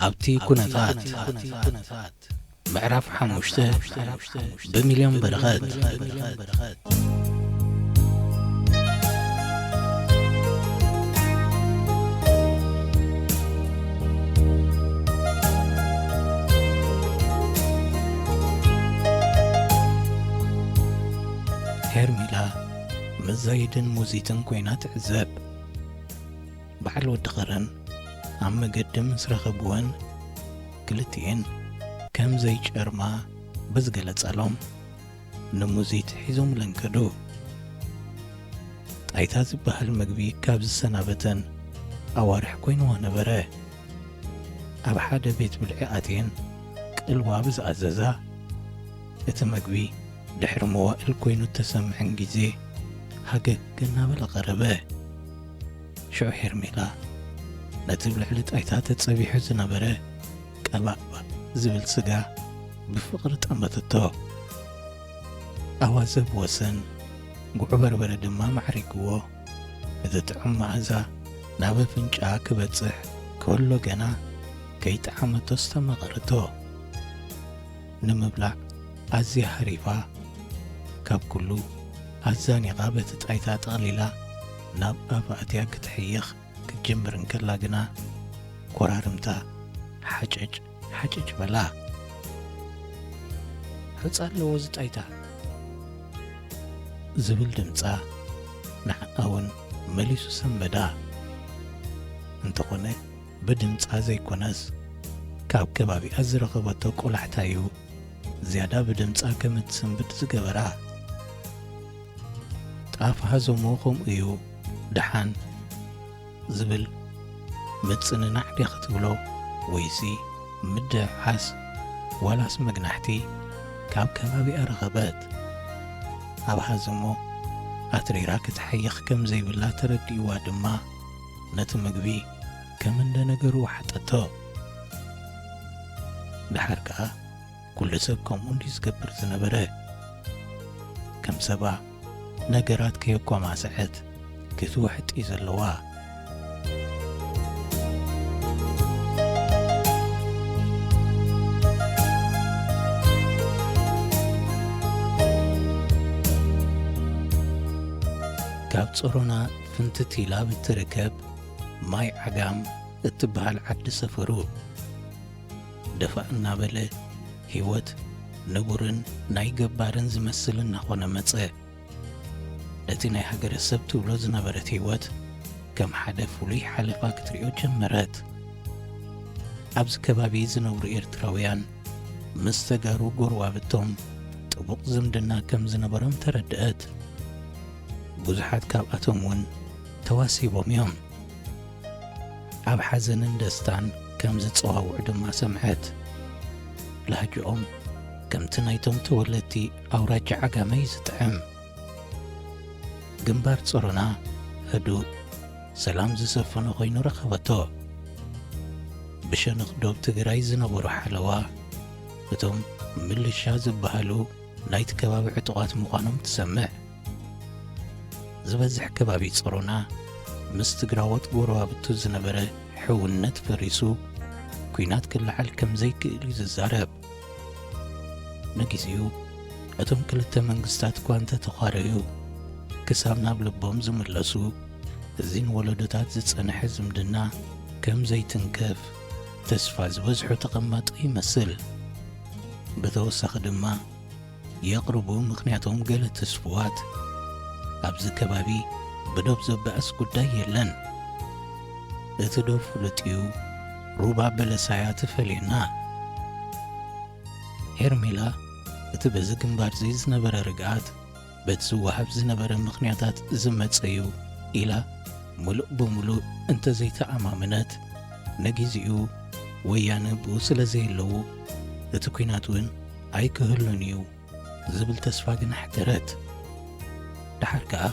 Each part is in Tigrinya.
أبتي كونتات معرف حموشته بمليون برغات هيرميلا مزايدن موزيتن كوينات عزاب بعل ودقرن عم قدم سرخبوان كلتين كم زي جرما بزقلت علوم نموزيت حيزوم لنكدو ايتاز بهالمقبي كابز السنابتن اوارح كوينو نبره اب حدا بيت بالعقاتين الوابز عززا اتمقبي دحر موائل كوينو تسمعن جزي حقا قلنا بالغربة شو هيرميلا نتبلع لتأيتات تصبيح زنبره قبع زبل سقا بفقرة أمتتو أوازب وسن قعبر بردما معرقوه إذا تعم معزا نابا فنجا كبتصح كله قنا كي تعمتو استمغرتو نمبلع أزي حريفا كاب كلو أزاني غابة تأيتات غليلا ناب أفاتيا كتحيخ كتجمبر نكلا قنا كورارمتا حجج بلا حصال لوزت أيتا زبل دمتا نحقاون مليسو سنبدا انتقونه بدمتا زي كونس كاب كبابي أزرقبتو قولحتايو زيادة بدمتا كمت سنبد زقبرا طاف هزو موخم ايو دحان زبل متصن نحدي ختبلو ويسي مدع حاس ولا اسمك نحتي كاب كبابي أرغبات أب هزمو أتريراك تحيخ كم زي بالله تردي وادما نتمقبي كمن دنقرو حتتو بحركة كل سبكم انديس قبر زنبره كم سبا نقرات كيوكو ما سعد كثوحت إذا اللواء كاب تصورونا فنتتيلا بتركب ماي عقام اتبهال عد سفرو دفعنا بله هيوت نقورن ناي قبارن زمسلن نخونا متسه التي ناي حقر السبت ولوزنا برت هيوت كم حدا فولي حلفا كتريو جمرت أبز كبابي زنور إرتراويان مستقارو قروابتهم طبق زمدنا كم زنبرم تردأت بزحات كاب أتومون تواسيبهم يوم عب حزن دستان كم زتصوها وعدم ما سمعت لهجؤهم كم تنايتم تولتي أو راجع قامي زتعم جنبار تصورنا هدوء سلام زسفن غينو رخبتو بشنق دوب تقراي زنبورو حلوا بتوم ملشا زبهالو نايت كباب عطوات مقانم تسمع زبزح كبابي تصرونا مستقراوات قروابتو زنبره حونت فريسو كوينات كل حال كم زي كإلي ززارب نقيزيو أتم كلتا منقستات كوانتا تخاريو كسامنا بلبهم زملسو زين ولدتات زتصنح زمدنا كم زي تنكف تسفى زبزحو تقمط يمثل بتوسخ دما يقربو مخنياتهم قلت تسفوات أبز كبابي بدوب زبأس قداي يلن اتدوب فلتيو روبا بلسايات فلينا هيرميلا اتبز جنبار زي زنبر رقعات بتسو وحب زنبر مخنياتات زمت سيو إلا ملؤ بملؤ انت زي تعمامنات نجيزيو ويان بوصل زي اللو اتكويناتون اي كهلونيو زبل تسفاق نحترت دحركا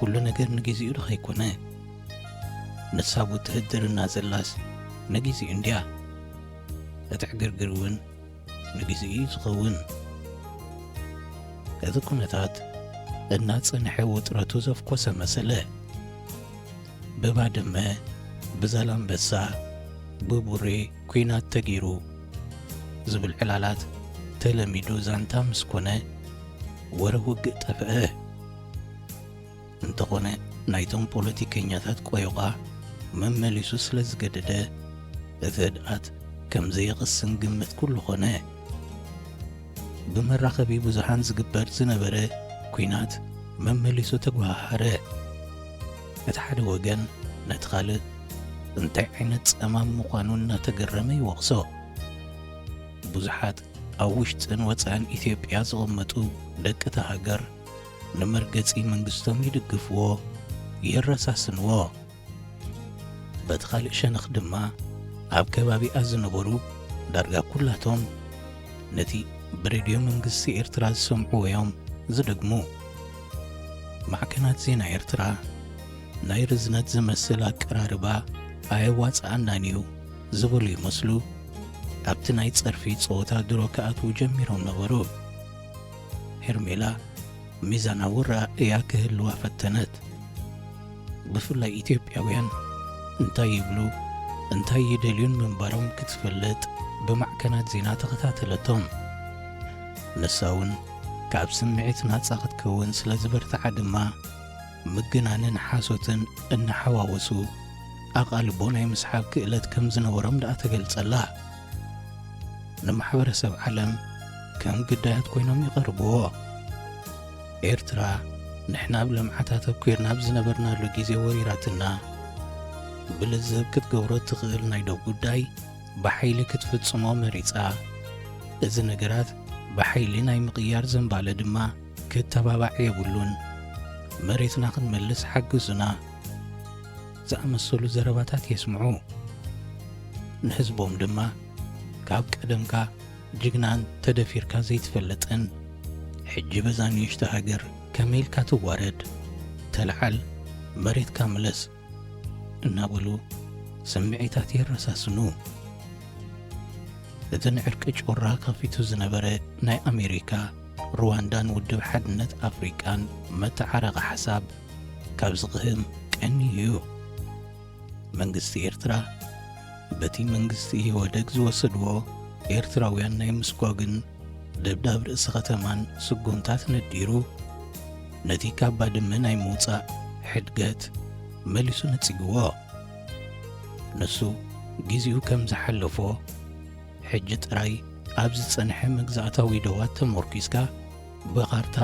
كل نجر نجيزي رخ يكونه نصابو تهدر النازلاس نجيزي انديا اتعقرقرون نجيزي زغون هذا كونتات الناس نحو وطراتو زفكوسه مسألة ببعد ما بزالان بسا ብቡሬ ኩናት ተጊሩ ዝብል ዕላላት ተለሚዱ ዛንታ ምስ ኮነ ወረውግእ ጠፍአ እንተኾነ ናይቶም ፖለቲከኛታት ቆይቓ መመሊሱ ስለ ዝገደደ እቲ ህድኣት ከም ዘይቕስን ግምት ኩሉ ኾነ ብመራኸቢ ብዙሓን ዝግበር ዝነበረ ኩናት መመሊሱ ተጓሃረ እቲ ሓደ ወገን ነቲ ካልእ እንታይ ዓይነት ጸማም ምዃኑ እናተገረመ ይወቕሶ ብዙሓት ኣብ ውሽጥን ወፃእን ኢትዮጵያ ዝቕመጡ ደቂ ሃገር ንመርገጺ መንግስቶም ይድግፍዎ ይረሳስንዎ በቲ ካልእ ሸነኽ ድማ ኣብ ከባቢኣ ዝነበሩ ዳርጋ ኩላቶም ነቲ ብሬድዮ መንግስቲ ኤርትራ ዝሰምዕዎዮም ዝደግሙ ማዕከናት ዜና ኤርትራ ናይ ርዝነት ዝመስል ኣቀራርባ ኣየዋፅኣናን እዩ ዝበሉ ይመስሉ ኣብቲ ናይ ጸርፊ ጾወታ ድሮ ከኣትዉ ጀሚሮም ነበሩ ሄርሜላ ሚዛናዊ ራእያ ክህልዋ ፈተነት ብፍላይ ኢትዮጵያውያን እንታይ ይብሉ እንታይ ይደልዩን ምንባሮም ክትፈልጥ ብማዕከናት ዜና ተኸታተለቶም ንሳውን ካብ ስምዒት ናጻ ክትከውን ስለ ዝበርትዓ ድማ ምግናንን ሓሶትን እናሓዋወሱ ኣቓልቦ ናይ ምስሓብ ክእለት ከም ዝነበሮም ደኣ ተገልጸላ ንማሕበረሰብ ዓለም ከም ግዳያት ኮይኖም ይቐርብዎ ኤርትራ ንሕና ኣብ ልምዓታት ኣኲርና ብዝነበርናሉ ጊዜ ወሪራትና ብልዝብ ክትገብሮ ትኽእል ናይ ደው ጉዳይ ብሓይሊ ክትፍጽሞ መሪጻ እዚ ነገራት ብሓይሊ ናይ ምቕያር ዘንባለ ድማ ክተባባዕ የብሉን መሬትና ክንመልስ ሓግዙና ዝኣመሰሉ ዘረባታት የስምዑ ንህዝቦም ድማ ካብ ቀደምካ ጅግናን ተደፊርካ ዘይትፈለጥን ሕጂ በዛ ንእሽቶ ሃገር ከመይልካ ትዋረድ ተለዓል መሬትካ ምለስ እናበሉ ስምዒታት የረሳስኑ እቲ ንዕርቂ ጮራ ከፊቱ ዝነበረ ናይ ኣሜሪካ ሩዋንዳን ውድብ ሓድነት ኣፍሪቃን መተዓረቐ ሓሳብ ካብ ዝቕህም ቀኒ እዩ መንግስቲ ኤርትራ በቲ መንግስቲ ኢህወደግ ዝወሰድዎ ኤርትራውያን ናይ ምስጓግን ደብዳብ ርእሲ ከተማን ስጉምታት ነዲሩ ነቲ ካብ ባድመ ናይ ምውፃእ ሕድገት መሊሱ ነጺግዎ ንሱ ጊዜኡ ከም ዝሓለፎ ሕጂ ጥራይ ኣብ ዝጸንሐ መግዛእታዊ ዶባት ተመርኪዝካ ብኻርታ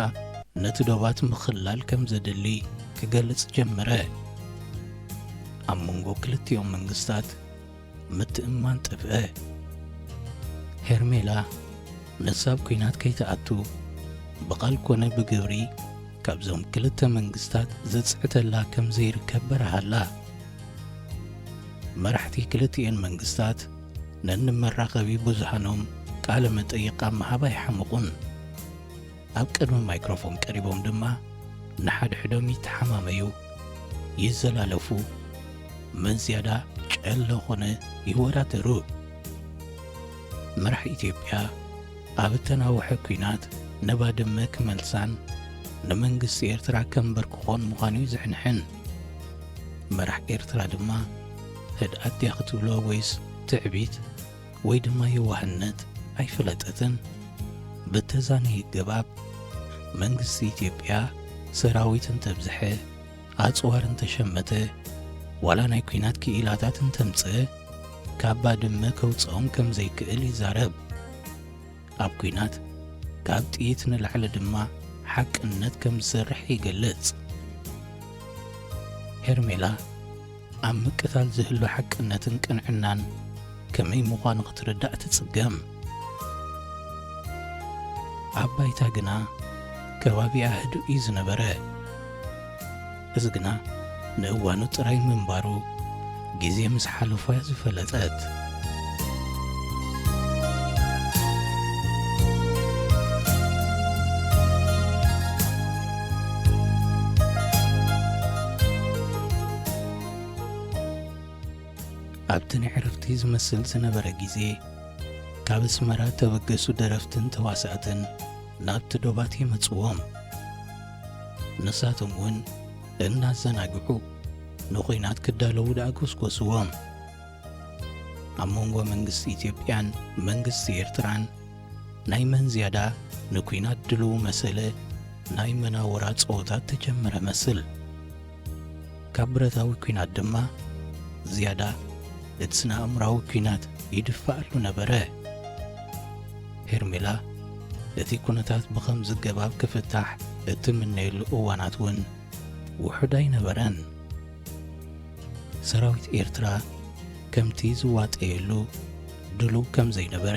ነቲ ዶባት ምኽላል ከም ዘድሊ ክገልጽ ጀመረ ኣብ መንጎ ክልቲኦም መንግስታት ምትእማን ጠፍአ ሄርሜላ ነሳብ ኩናት ከይተኣቱ ብቓል ኮነ ብግብሪ ካብዞም ክልተ መንግስታት ዘጽዕተላ ከም ዘይርከብ በረሃላ መራሕቲ ክልቲአን መንግስታት ነንመራኸቢ ብዙሓኖም ቃለ መጠይቕ ምሃብ ኣይሓምቑን ኣብ ቅድሚ ማይክሮፎን ቀሪቦም ድማ ንሓድሕዶም ይተሓማመዩ ይዘላለፉ መን ዝያዳ ጨለ ኾነ ይወዳደሩ መራሒ ኢትዮጵያ ኣብ እተናውሐ ኩናት ነባድመ ክመልሳን ንመንግስቲ ኤርትራ ከንበርክኾን ምዃኑ ይዝሕንሕን መራሕ ኤርትራ ድማ ህድኣት ድያ ክትብሎ ወይስ ትዕቢት ወይ ድማ የዋህነት ኣይፈለጠትን ብተዛነየ ገባብ መንግስቲ ኢትዮጵያ ሰራዊት እንተብዝሐ ኣጽዋር እንተሸመተ ዋላ ናይ ኩናት ክኢላታት እንተምጽእ ካብ ባድመ ከውፅኦም ከም ዘይክእል ይዛረብ ኣብ ኩናት ካብ ጥይት ንላዕሊ ድማ ሓቅነት ከም ዝሰርሕ ይገልጽ ሄርሜላ ኣብ ምቅታል ዝህሉ ሓቅነትን ቅንዕናን ከመይ ምዃኑ ክትርዳእ ትጽገም ኣብ ባይታ ግና ከባቢኣ ህዱእ እዩ ዝነበረ እዚ ግና ንእዋኑ ጥራይ ምንባሩ ጊዜ ምስ ሓለፎ እያ ዝፈለጠት ኣብቲ ንዕረፍቲ ዝመስል ዝነበረ ጊዜ ካብ ኣስመራ ተበገሱ ደረፍትን ተዋሳእትን ናብቲ ዶባት ይመጽዎም ንሳቶም እውን እናዘናግዑ ንኹናት ክዳለዉ ደኣ ጐስጐስዎም ኣብ መንጎ መንግስቲ ኢትዮጵያን መንግስቲ ኤርትራን ናይ መን ዝያዳ ንኩናት ድልው መሰለ ናይ መናወራ ጸወታት ተጀመረ መስል። ካብ ብረታዊ ኩናት ድማ ዝያዳ እቲ ስነ ኣእምራዊ ኩናት ይድፋኣሉ ነበረ። ሄርሜላ እቲ ኩነታት ብኸም ዝገባብ ክፍታሕ እትምነየሉ እዋናት እውን ውሑድ ኣይነበረን። ሰራዊት ኤርትራ ከምቲ ዝዋጠየሉ ድሉው ከም ዘይነበረ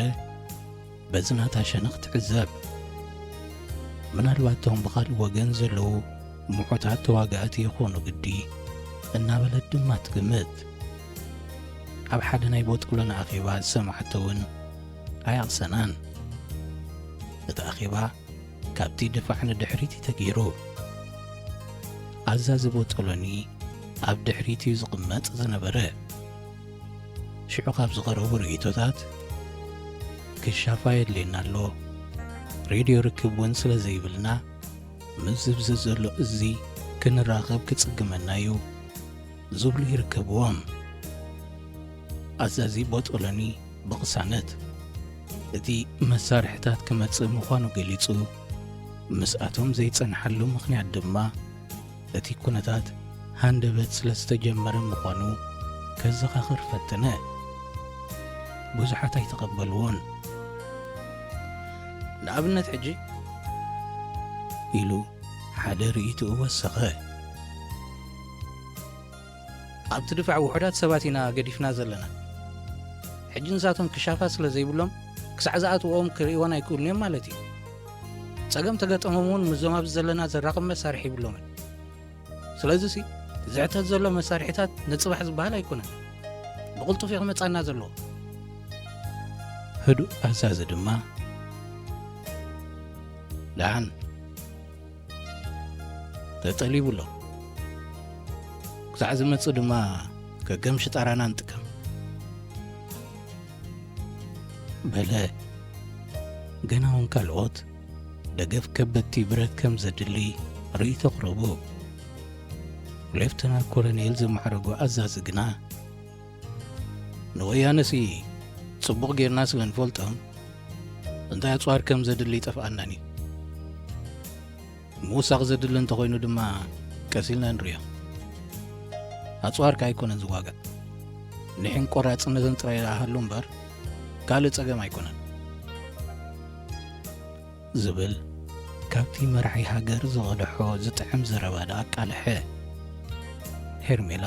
በዝናታ ሸነኽ ትዕዘብ። ምናልባት ቶም ብኻልእ ወገን ዘለዉ ሙሑታት ተዋጋእቲ ይኾኑ ግዲ እናበለት ድማ ትግምት። ኣብ ሓደ ናይ ቦጥቅሎን ኣኼባ ዝሰማዕቶ እውን ኣያቕሰናን። እቲ ኣኼባ ካብቲ ድፋዕ ንድሕሪት ተገይሩ። ኣዛዚ ቦጥቅሎኒ ኣብ ድሕሪት እዩ ዝቕመጥ ዝነበረ። ሽዑ ካብ ዝቐረቡ ርእቶታት ክሻፋ የድልየና ኣሎ፣ ሬድዮ ርክብ እውን ስለ ዘይብልና ምስ ዝብዚ ዘሎ እዙ ክንራኸብ ክጽግመና እዩ ዝብሉ ይርከብዎም። ኣዛዚ ቦጥቅሎኒ ብቕሳነት እቲ መሳርሕታት ክመጽእ ምዃኑ ገሊጹ፣ ምስኣቶም ዘይጸንሐሉ ምኽንያት ድማ እቲ ኩነታት ሃንደበት ስለ ዝተጀመረ ምዃኑ ከዘኻኽር ፈተነ። ብዙሓት ኣይተቐበልዎን። ንኣብነት ሕጂ ኢሉ ሓደ ርእይትኡ ወሰኸ። ኣብቲ ድፋዕ ውሑዳት ሰባት ኢና ገዲፍና ዘለና። ሕጂ ንሳቶም ክሻፋ ስለ ዘይብሎም ክሳዕ ዝኣትውኦም ክርእይዎን ኣይክእሉን እዮም ማለት እዩ። ጸገም ተገጠሞም እውን ምዞም ኣብዚ ዘለና ዘራቕብ መሳርሒ ይብሎምን። ስለዚ ዝዕተት ዘሎ መሳርሒታት ንጽባሕ ዝበሃል ኣይኮነን፣ ብቕልጡፍ ይኽመጻና ዘለዎ። ህዱእ ኣዛዚ ድማ ደሓን ተጠሊቡሎ ክሳዕ ዝመጽእ ድማ ከገም ሽጣራና ንጥቀም በለ። ገና እውን ካልኦት ደገፍ ከበድቲ ብረት ከም ዘድሊ ርእይቶ ቕረቡ። ሌፍተናል ኮሎኔል ዝመዕረጉ ኣዛዚ ግና ንወያነሲ ጽቡቕ ጌርና ስለ ንፈልጦም እንታይ ኣጽዋር ከም ዘድሊ ይጠፍኣናኒ፣ ምውሳኽ ዘድሊ እንተኾይኑ ድማ ቀሲልና ንርእዮ። ኣጽዋርካ ኣይኮነን ዝዋጋእ ንሕን ቆራጽነትን ጥራይ ኣሃሉ እምበር ካልእ ጸገም ኣይኮነን ዝብል ካብቲ መራሒ ሃገር ዝቐድሖ ዝጥዕም ዘረባ ደኣ ቃልሐ። ሄርሜላ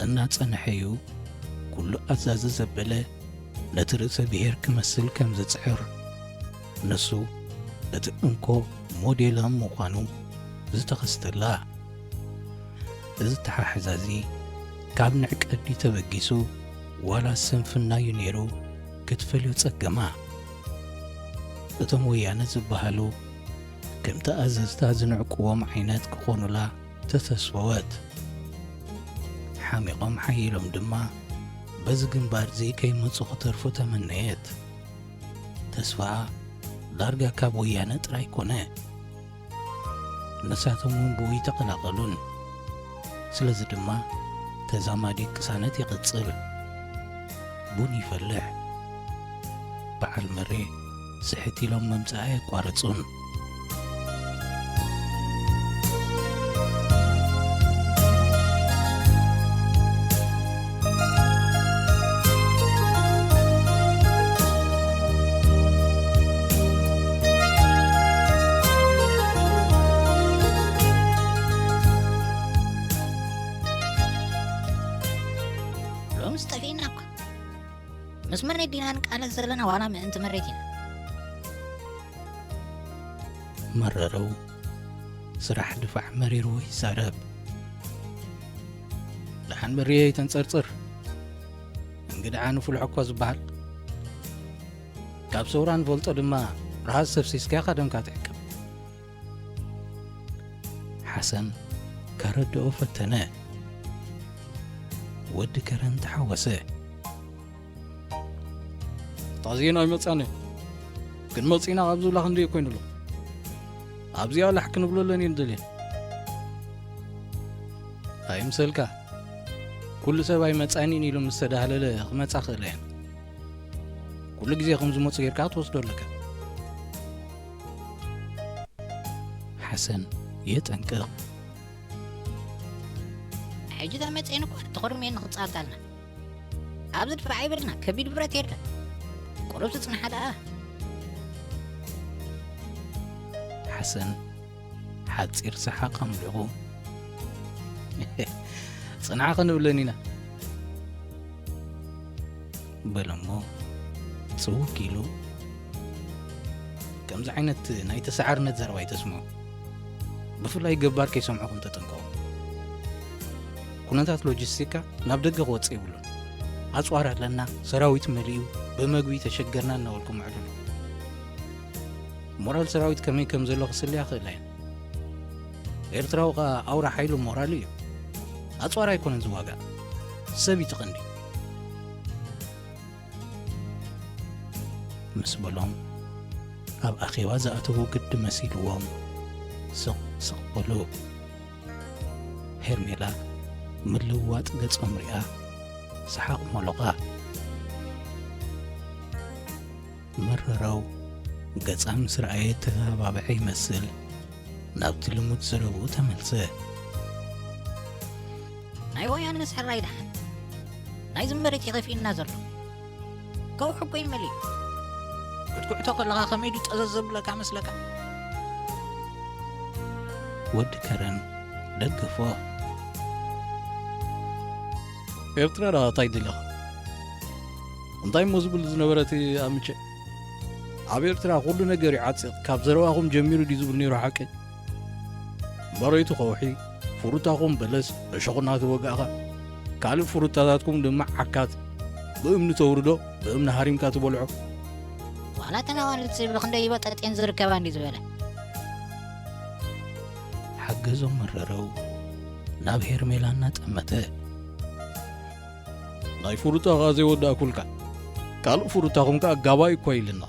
እናጸንሐዩ ኩሉ ኣዛዚ ዘበለ ነቲ ርእሰ ብሔር ክመስል ከም ዝጽሕር ንሱ እቲ እንኮ ሞዴሎም ምዃኑ ዝተኸስተላ። እዚ ተሓሕዛዚ ካብ ንዕቀዲ ተበጊሱ ዋላ ስንፍና እዩ ነይሩ ክትፈልዮ ጸገማ። እቶም ወያነ ዝበሃሉ ከምቲ ኣዘዝታ ዝንዕቅዎም ዓይነት ክኾኑላ ተተስፈወት። ሓሚቖም ሓይሎም ድማ በዚ ግንባር እዚ ከይመጹ ክተርፉ ተመነየት። ተስፋ ዳርጋ ካብ ወያነ ጥራይ ኮነ፣ ነሳቶም እውን ብውይ ተቐላቐሉን። ስለዚ ድማ ተዛማዲ ቅሳነት ይቕጽል፣ ቡን ይፈልሕ። በዓል መሬ ስሕት ኢሎም መምጽኣ የቋርጹን። مسمر ندينا قالت زلنا وانا من انت مريتينا مرروا سرح دفع مرير ويسارب لحن مريه تنصرصر انقد عانو في الحكوة زبال كاب سوران فولتو دما راس سبسيسكا خدم كاتحكم حسن كردو فتنه ود كرن تحوسه تعزينا يمصاني كن مصينا ابزو لا خندي يكون له ابزيا لا حكن بلو لني ندلي هاي مسلكا ኩሉ ሰብኣይ መጻኒን ኢሉ ምስ ተዳህለለ ክመጻ ክእለ እየን ኩሉ ግዜ ከምዚ መፁ ጌርካ ትወስዶ ኣለካ ሓሰን የጠንቅቕ ሕጂ ተመፅአን እኳ ተኸርሜን ንኽፃወታልና ኣብዚ ድፍዕ ኣይበልና ከቢድ ብረት የለ ቁሩብ ትፅንሓ ደኣ ሓሰን ሓፂር ሰሓቕ ኣምሊቑ ጽንዓ ክንብለን ኢና በለ እሞ ጽውክ ኢሉ ከምዚ ዓይነት ናይ ተሰዓርነት ዘረባ ይተስምዑ ብፍላይ ገባር ከይሰምዑኹም ተጠንቀቑ ኩነታት ሎጂስቲካ ናብ ደገ ክወፅእ ይብሉን ኣፅዋር ኣለና ሰራዊት መሊኡ ብምግቢ ተሸገርና እናበልኩም ዕሉሉ ሞራል ሰራዊት ከመይ ከም ዘሎ ክስልያ ክእላ እየን ኤርትራዊ ኸ ኣውራ ሓይሉ ሞራል እዩ ኣፅዋር ኣይኮነን ዝዋጋእ ሰብ ይትቐንዲ ምስ በሎም ኣብ ኣኼባ ዝኣተዉ ግዲ መሲልዎም ስቕ ስቕ በሉ ሄርሜላ ምልውዋጥ ገጾም ሪኣ ሰሓቕ መሎቓ መረራው ገጻ ምስ ረኣየ ተባብዐ ይመስል ናብቲ ልሙድ ዘረብኡ ተመልሰ ናይ ወያነ ስሕራይ ድሓን ናይ ዝመሬት ይኸፊልና ዘሎ ከውሑ እኮ ይመልዩ ክትኩዕቶ ከለኻ ከመይ ዱ ጠዘዝ ዘብለካ መስለካ ወዲ ከረን ደግፎ ኤርትራ ዳታይ ድለኻ እንታይ ሞ ዝብል ዝነበረት ኣምቸ ኣብ ኤርትራ ኩሉ ነገር ይዓፅቕ ካብ ዘረባኹም ጀሚሩ ዲ ዝብል ነይሩ ሓቂ መሬቱ ኸውሒ ፍሩታኹም በለስ እሾኹና ትወጋእኻ ካልእ ፍሩታታትኩም ድማ ዓካት ብእምኒ ተውርዶ ብእምኒ ሃሪምካ ትበልዖ ዋላ ተናዋልት ዝብል ክንደይ ይበጠጤን ዝርከባ እንዲ ዝበለ ሓገዞም መረረው ናብ ሄርሜላ እናጠመተ ናይ ፍሩታኻ ዘይወዳእ ኩልካ ካልእ ፍሩታኹም ከዓ ጋባይ እኳ ኢልና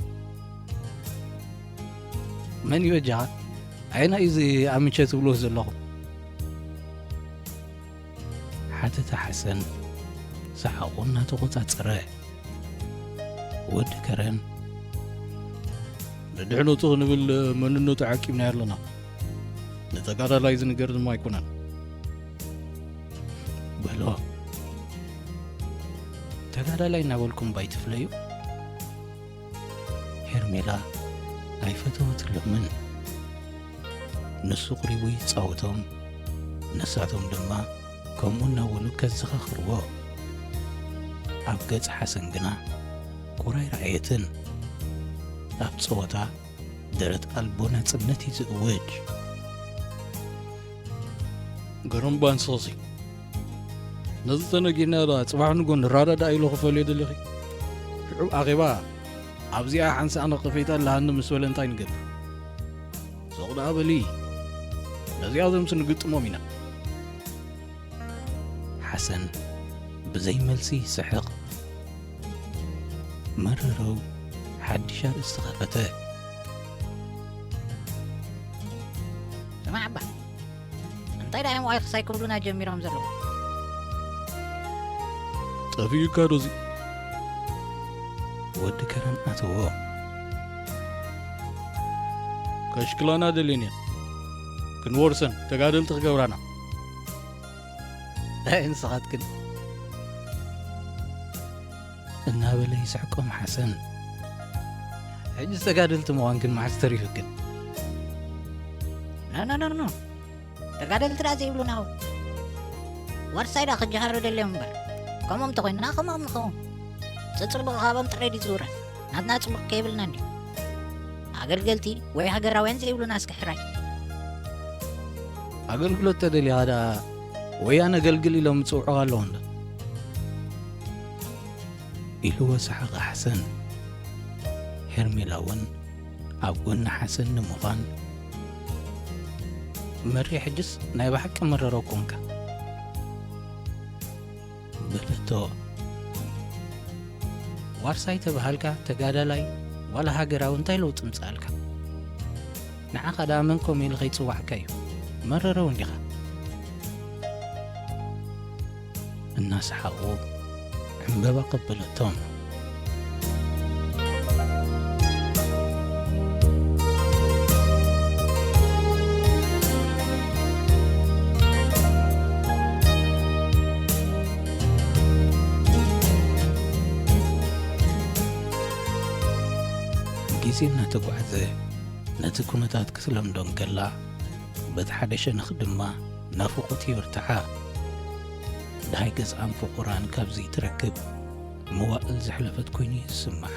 መን ይበጃኻ ዓይና እዚ ኣምቸ ትብሎ ዘለኹም ሓተታ ሓሰን ሰሓቑ እናተቖፃፀረ ወዲ ከረን ንድሕነቱ ክንብል መንነቱ ዓቂብና ኣለና ንተጋዳላይ ዝንገር ድማ ኣይኮነን በሎ ተጋዳላይ እናበልኩም ባይትፍለዩ ሄርሜላ ኣይፈተወትሎምን ንሱ ቕሪቡ ይፃወቶም ነሳቶም ድማ ከምኡ እናበሉ ከዘኻኽርዎ ኣብ ገጽ ሓሰን ግና ቁራይ ረኣየትን ኣብ ፀወታ ደረት ኣልቦ ናጽነት እዩ ዝእወጅ ገረምባ እንስኽሲ ነዚ ተነጊና ጽባሕ ንጎ ንራዳዳ ኢሎ ክፈልዮ ደለኺ ሽዑብ ኣኼባ ኣብዚኣ ሓንሳ ኣነቐፌታ ኣለሃኒ ምስ በለ እንታይ ንገብር ዞቕዳ በሊ ነዚኣ ዘምስ ንግጥሞም ኢና ሓሰን ብዘይ መልሲ ይስሕቕ መረረው ሓድሽ ኣርእስቲ ኸፈተ ስማዕ ኣባ እንታይ ዳ እዮም ዋይ ክሳይ ክብሉና ጀሚሮም ዘለዉ ጠፊዩካ ዶዚ ወዲ ከረን ኣተዎ ከሽክላና ደልየን እየን ክንወርሰን ተጋደልቲ ክገብራና እንስኻትክን እናበለ ይስሕቆም ሓሰን ሕጂ ተጋደልቲ ምዃን ግን መዓዝ ተሪፍክን ኖ ተጋደልቲ ዳ ዘይብሉና ው ወርሳይዳ ክጀሃሩ ደልዮም እምበር ከምኦም ተኾይንና ከምኦም ንኸውም ፅፅርቢ ኻቦም ጥረዲ ዝውረስ ናትና ፅቡቕ ከይብልና እንዲ ኣገልገልቲ ወይ ሃገራውያን ዘይብሉና እስክሕራይ ኣገልግሎት ተደልያ ዳ ወያነ አገልግል ኢሎም ጽውዑ ኣለዎ እንዶ ኢሉ ወሰሓቐ ሓሰን ሄርሜላ እውን ኣብ ጎኒ ሓሰን ንምዃን መሪ ሕጅስ ናይ ባሕቂ መረሮ ኮንካ በለቶ ዋርሳይ ተባሃልካ ተጋዳላይ ዋላ ሃገራዊ እንታይ ለውጥ ምጻልካ ንዓኻ ዳ መንኮም ኢሉ ኸይጽዋዕካ እዩ መረረው እንዲኻ እናሰሓቑ ዕምበባ ቀበለቶም። ጊዜ እናተጓዕዘ ነቲ ኩነታት ክትለምዶን ከላ በቲ ሓደ ሸነኽ ድማ ናፍቖት ይብርትዓ። ድሃይ ገዝኣን ፍቑራን ካብዚ ትረክብ መዋእል ዘሕለፈት ኮይኑ ይስምዓ።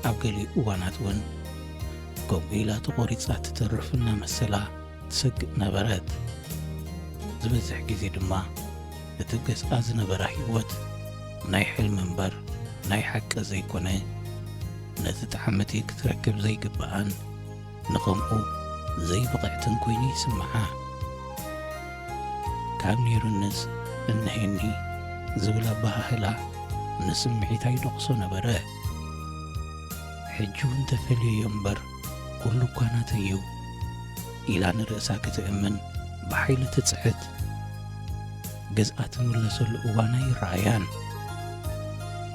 ኣብ ገሊኡ እዋናት እውን ከምኡ ኢላ ተቖሪጻ ትተርፍና መሰላ ትሰግእ ነበረት። ዝበዝሕ ጊዜ ድማ እቲ ገዝኣ ዝነበራ ህይወት ናይ ሕልሚ እምበር ናይ ሓቂ ዘይኮነ ነቲ ጣዕመቲ ክትረክብ ዘይግብኣን ንኸምኡ ዘይብቕዕትን ኮይኑ ይስምዓ። ካብ ነይሩንስ እነሄኒ ዝብል ኣባህላ ንስምዒታ ይደቕሶ ነበረ። ሕጂ እውን ተፈልዮ እምበር ኩሉ እኳ ናተዩ ኢላ ንርእሳ ክትእምን ብሓይሊ ትጽዕት። ገዝኣ ትምለሰሉ እዋና ይረኣያን።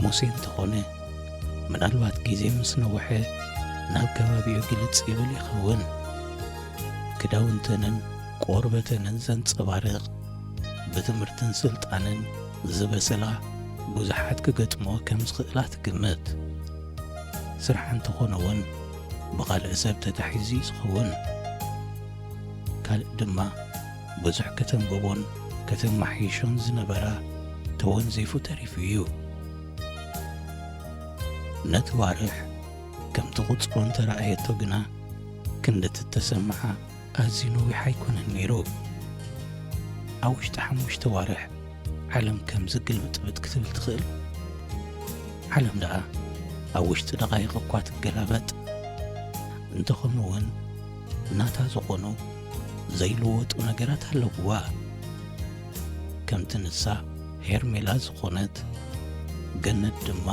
ሙሴ እንተኾነ ምናልባት ጊዜ ምስ ነውሐ ናብ ከባቢኡ ግልጽ ይብል ይኸውን። ክዳውንተንን ቆርበተንን ዘንጸባርቕ ብትምህርትን ስልጣንን ዝበሰላ ብዙሓት ክገጥሞ ከም ዝኽእላ ትግምት። ስራሕ እንተኾነ እውን ብኻልእ ሰብ ተታሒዙ ዝኸውን። ካልእ ድማ ብዙሕ ከተንብቦን ከተማሒሾን ዝነበራ ተወንዚፉ ተሪፉ እዩ። ነቲ ዋርሕ ከምቲ ቝጽሮ እንተረኣየቶ ግና ክንደት እተሰምዓ ኣዝዩ ነዊሕ ኣይኮነን ነይሩ። ኣብ ውሽጢ 5 ዋርሕ ዓለም ከም ዝግልብጥብጥ ክትብል ትኽእል። ዓለም ደኣ ኣብ ውሽጢ ደቓይቕ እኳ ትገላበጥ። እንተኾኑ እውን ናታ ዝኾኑ ዘይልወጡ ነገራት ኣለውዋ። ከምቲ ንሳ ሄርሜላ ዝኾነት ገነት ድማ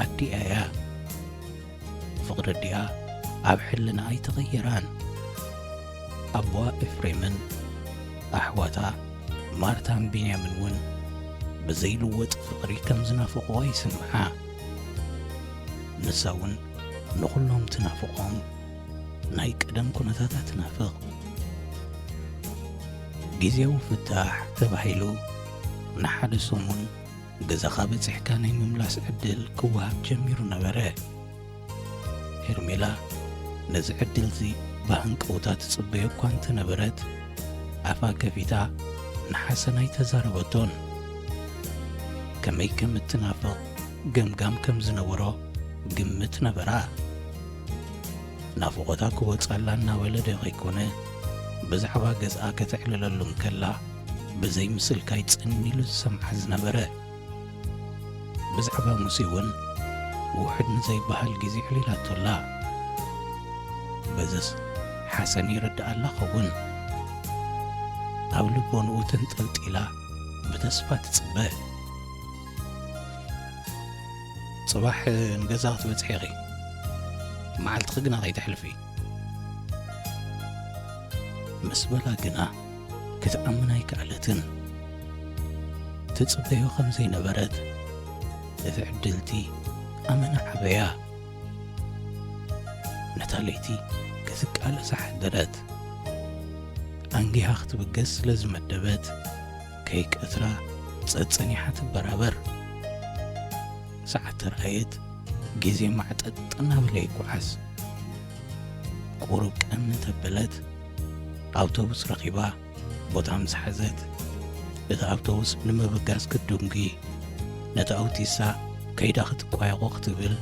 ኣዲኣ እያ። ፍቕሪ ዲኣ ኣብ ሕልና ኣይተቐየራን። ኣቦዋ ኤፍሬምን ኣሕዋታ ማርታን ቢንያምን እውን ብዘይልወጥ ፍቕሪ ከም ዝናፍቕዋ ይስምዓ። ንሳ እውን ንኹሎም ትናፍቖም ናይ ቀደም ኩነታታ ትናፍቕ። ጊዜያዊ ፍታሕ ተባሂሉ ንሓደ ሰሙን ገዛኻ በፂሕካ ናይ ምምላስ ዕድል ክወሃብ ጀሚሩ ነበረ። ሄርሜላ ነዚ ዕድል እዚ ብሃንቀውታ ትጽበዮ እኳ እንተነበረት ኣፋ ከፊታ ንሓሰናይ ተዛረበቶን። ከመይ ከም እትናፍቕ ገምጋም ከም ዝነበሮ ግምት ነበራ። ናፍቖታ ክወጻላ እናበለደ ኸይኮነ ብዛዕባ ገዝኣ ከተዕልለሉም ከላ ብዘይ ምስልካ ይጸኒሉ ዝሰምዓ ዝነበረ። ብዛዕባ ሙሴ እውን ውሕድ ንዘይበሃል ጊዜ ዕሊላቶላ። በዘስ ሓሰን ይርድኣላ ኸውን። ኣብ ልቦንኡ ተንጠልጢላ ብተስፋ ትጽበ። ጽባሕ ንገዛ ክትበጽሒ ኢኺ መዓልትኺ ግና ኸይተሕልፊ ምስ በላ ግና ክትኣምን ኣይከኣለትን። ትጽበዮ ከም ዘይነበረት እቲ ዕድልቲ ኣመና ዓበያ። ነታ ለይቲ ክትቃለሳ ሓደረት። ኣንጊሃ ክትብገስ ስለ ዝመደበት ከይቀትራ ጸጸኒሓ ትበራበር። ሰዓት ተረኣየት ጊዜ ማዕጠጥ እናበለ ይጓዓዝ። ቁሩብ ቀን ተበለት ኣውቶቡስ ረኺባ ቦታ ምስ ሓዘት እቲ ኣውቶቡስ ንምብጋስ ክትድንጊ ነቲ ኣውቲሳ ከይዳ ክትቋየቆ ክትብል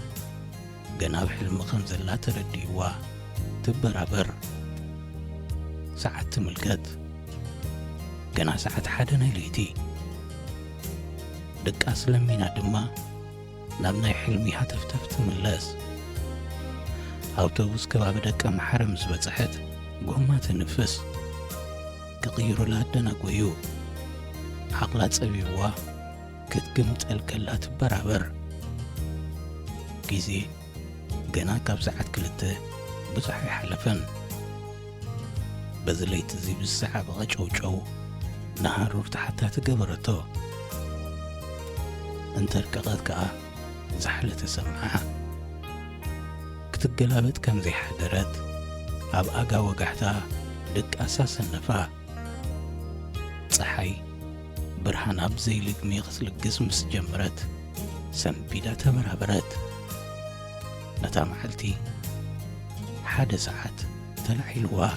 ገና ብሕልሚ ከም ዘላ ተረዲእዋ ትበራበር። ሰዓት ትምልከት ገና ሰዓት 1 ናይ ለይቲ። ደቃ ስለሚና ድማ ናብ ናይ ሕልሚ ሃተፍተፍ ትምለስ። ኣውቶቡስ ከባቢ ደቀ መሓረ ምስ በጽሐት ጎማ ትንፍስ። ክቕይሩላ ኣደናጎዩ ዓቕላ ጸቢብዋ ክትግምጠል ከላ ትበራበር። ጊዜ ገና ካብ ሰዓት 2 ብዙሕ ይሓለፈን። በዚ ለይቲ እዚ ብዝሰሓበቐ ጨውጨው نهارور تحتا تقبرتو انتركغت كأ زحلة سمعها كتقلابت كم زي حدرت أب أقا وقحتا لك أساس النفا صحي برهان أب زي لك ميغس لقسم سجمرت سنبيدا تبرابرت نتا محلتي حاد ساعات تلحلوه